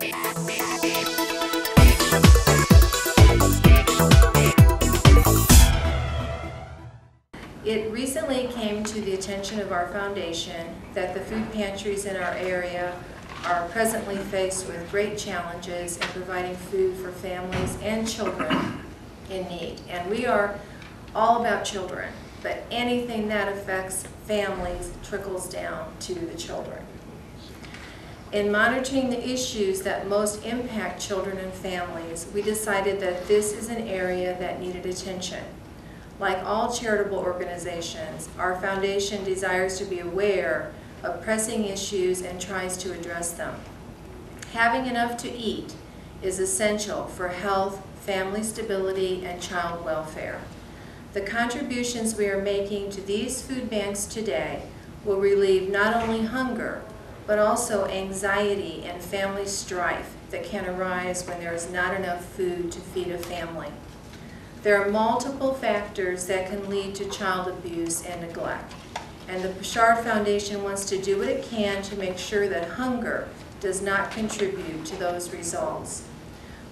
It recently came to the attention of our foundation that the food pantries in our area are presently faced with great challenges in providing food for families and children in need. And we are all about children, but anything that affects families trickles down to the children. In monitoring the issues that most impact children and families, we decided that this is an area that needed attention. Like all charitable organizations, our foundation desires to be aware of pressing issues and tries to address them. Having enough to eat is essential for health, family stability, and child welfare. The contributions we are making to these food banks today will relieve not only hunger, but also anxiety and family strife that can arise when there is not enough food to feed a family. There are multiple factors that can lead to child abuse and neglect, and the Poshard Foundation wants to do what it can to make sure that hunger does not contribute to those results.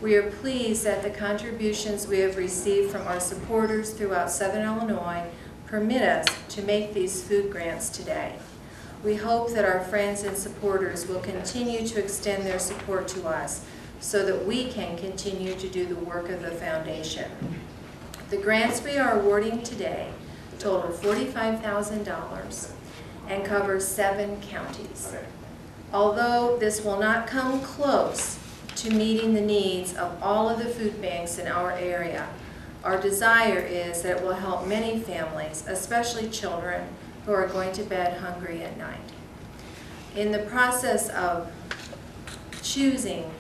We are pleased that the contributions we have received from our supporters throughout Southern Illinois permit us to make these food grants today. We hope that our friends and supporters will continue to extend their support to us so that we can continue to do the work of the foundation. The grants we are awarding today total $45,000 and cover 7 counties. Although this will not come close to meeting the needs of all of the food banks in our area, our desire is that it will help many families, especially children, who are going to bed hungry at night. In the process of choosing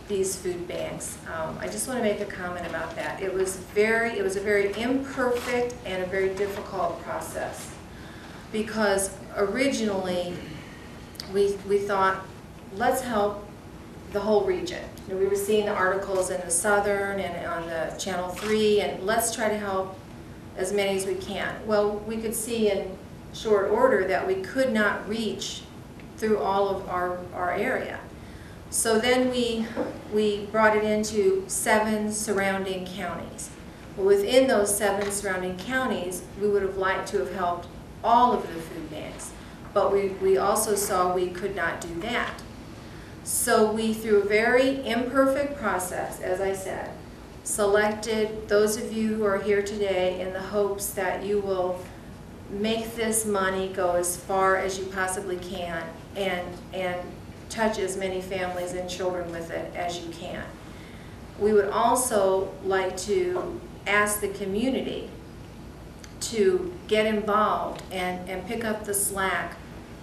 these food banks, I just want to make a comment about that. It was a very imperfect and a very difficult process, because originally we thought, let's help the whole region. You know, we were seeing the articles in the Southern and on the Channel 3, and let's try to help as many as we can. Well, we could see in short order that we could not reach through all of our area. So then we brought it into 7 surrounding counties. Well, within those 7 surrounding counties, we would have liked to have helped all of the food banks, but we also saw we could not do that. So we, through a very imperfect process, as I said, selected those of you who are here today in the hopes that you will make this money go as far as you possibly can and touch as many families and children with it as you can. We would also like to ask the community to get involved and pick up the slack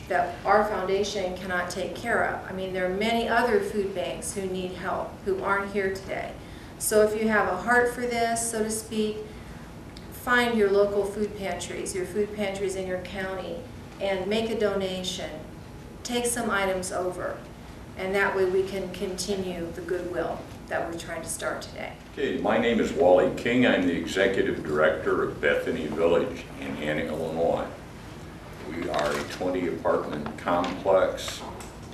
that our foundation cannot take care of. I mean, there are many other food banks who need help, who aren't here today. So if you have a heart for this, so to speak, find your local food pantries, your food pantries in your county, and make a donation. Take some items over, and that way we can continue the goodwill that we're trying to start today. Okay, my name is Wally King. I'm the Executive Director of Bethany Village in Annie, Illinois. We are a 20-apartment complex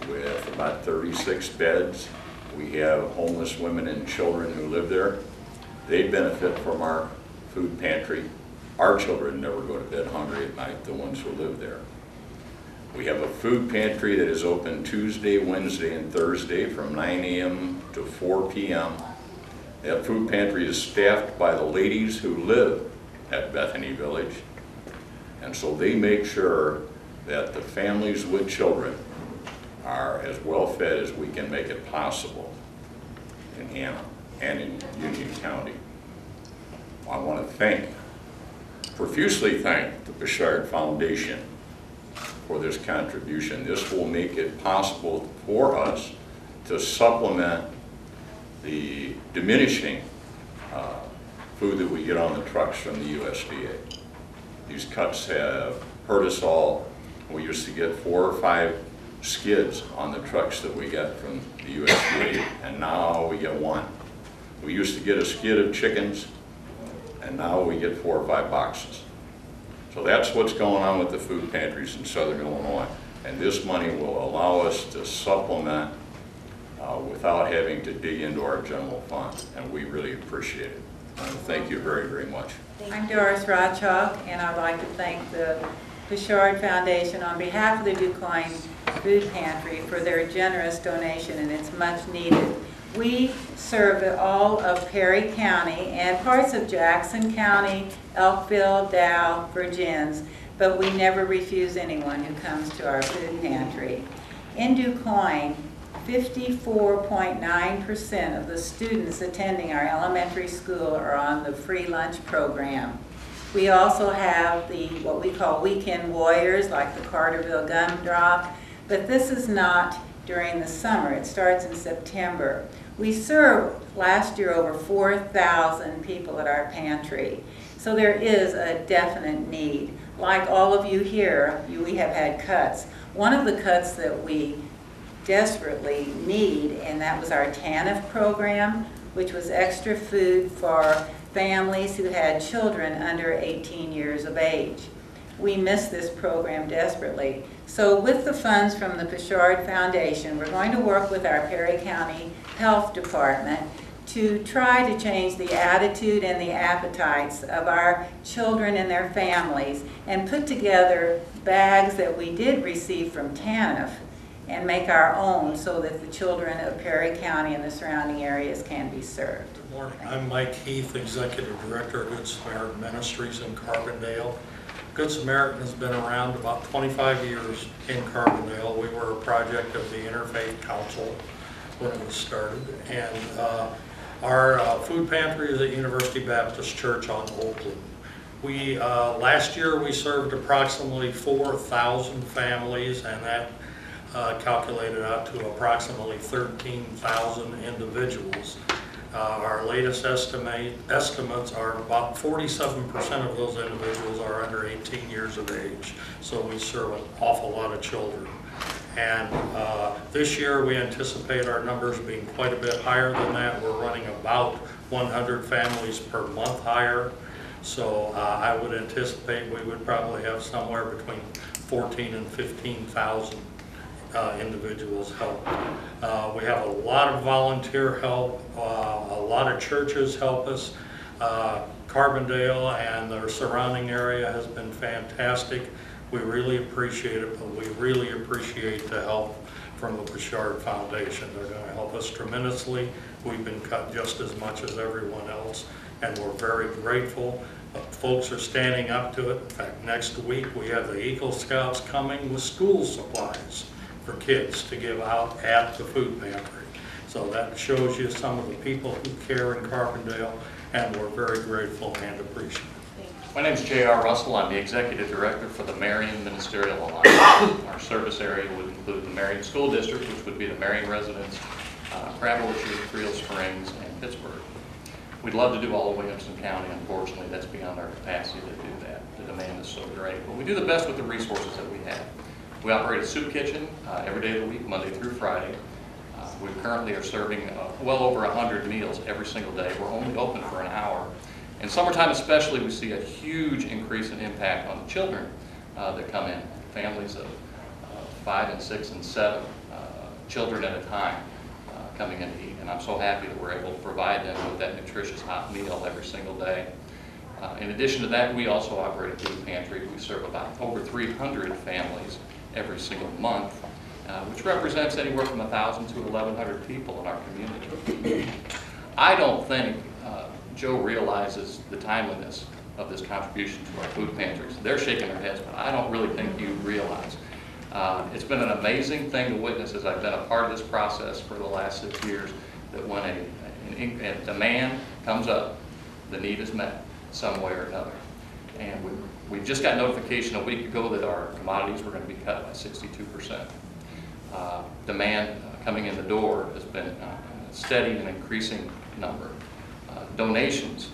with about 36 beds. We have homeless women and children who live there. They benefit from our food pantry. Our children never go to bed hungry at night, the ones who live there. We have a food pantry that is open Tuesday, Wednesday, and Thursday from 9 a.m. to 4 p.m. That food pantry is staffed by the ladies who live at Bethany Village, and so they make sure that the families with children are as well fed as we can make it possible in Anna and in Union County. I want to profusely thank the Poshard Foundation for this contribution. This will make it possible for us to supplement the diminishing food that we get on the trucks from the USDA. These cuts have hurt us all. We used to get 4 or 5 skids on the trucks that we get from the USDA, and now we get 1. We used to get a skid of chickens, and now we get 4 or 5 boxes. So that's what's going on with the food pantries in Southern Illinois, and this money will allow us to supplement without having to dig into our general fund, and we really appreciate it. Thank you very, very much. I'm Doris Rodchalk, and I'd like to thank the Poshard Foundation on behalf of the DuQuoin Food Pantry for their generous donation, and it's much needed. We serve all of Perry County and parts of Jackson County, Elkville, Dow, Virgins, but we never refuse anyone who comes to our food pantry. In DuQuoin, 54.9% of the students attending our elementary school are on the free lunch program. We also have what we call weekend warriors, like the Carterville Gum Drop, but this is not during the summer. It starts in September. We served last year over 4,000 people at our pantry, so there is a definite need. Like all of you here, we have had cuts. One of the cuts that we desperately need, and that was our TANF program, which was extra food for families who had children under 18 years of age. We miss this program desperately. So with the funds from the Poshard Foundation, we're going to work with our Perry County Health Department to try to change the attitude and the appetites of our children and their families, and put together bags that we did receive from TANF and make our own so that the children of Perry County and the surrounding areas can be served. Good morning. I'm Mike Heath, Executive Director of Good Samaritan Ministries in Carbondale. Good Samaritan has been around about 25 years in Carbondale. We were a project of the Interfaith Council when it was started, and our food pantry is at University Baptist Church on Oakland. Last year we served approximately 4,000 families, and that calculated out to approximately 13,000 individuals. Our latest estimates are about 47% of those individuals are under 18 years of age, so we serve an awful lot of children. And this year we anticipate our numbers being quite a bit higher than that. We're running about 100 families per month higher, so I would anticipate we would probably have somewhere between 14,000 and 15,000 individuals help. We have a lot of volunteer help. A lot of churches help us. Carbondale and the surrounding area has been fantastic. We really appreciate it, but we really appreciate the help from the Poshard Foundation. They're going to help us tremendously. We've been cut just as much as everyone else, and we're very grateful. Folks are standing up to it. In fact, next week we have the Eagle Scouts coming with school supplies for kids to give out at the food pantry. So that shows you some of the people who care in Carbondale, and we're very grateful and appreciative. My name is J.R. Russell. I'm the Executive Director for the Marian Ministerial Alliance. Our service area would include the Marian School District, which would be the Marian residents, Crab Orchard, Creel Springs, and Pittsburgh. We'd love to do all of Williamson County. Unfortunately, that's beyond our capacity to do that. The demand is so great. But we do the best with the resources that we have. We operate a soup kitchen every day of the week, Monday through Friday. We currently are serving well over 100 meals every single day. We're only open for an hour. In summertime especially, we see a huge increase in impact on the children that come in. Families of 5 and 6 and 7 children at a time coming in to eat. And I'm so happy that we're able to provide them with that nutritious hot meal every single day. In addition to that, we also operate a food pantry. We serve about over 300 families every single month, which represents anywhere from 1,000 to 1,100 people in our community. I don't think Joe realizes the timeliness of this contribution to our food pantries. They're shaking their heads, but I don't really think you realize. It's been an amazing thing to witness as I've been a part of this process for the last 6 years, that when a demand comes up, the need is met some way or another. And we just got notification a week ago that our commodities were going to be cut by 62%. Demand coming in the door has been a steady and increasing number. Donations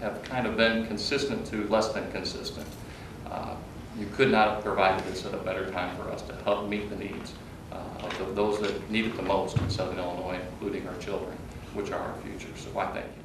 have kind of been consistent to less than consistent. You could not have provided this at a better time for us to help meet the needs of those that need it the most in Southern Illinois, including our children, which are our future. So I thank you.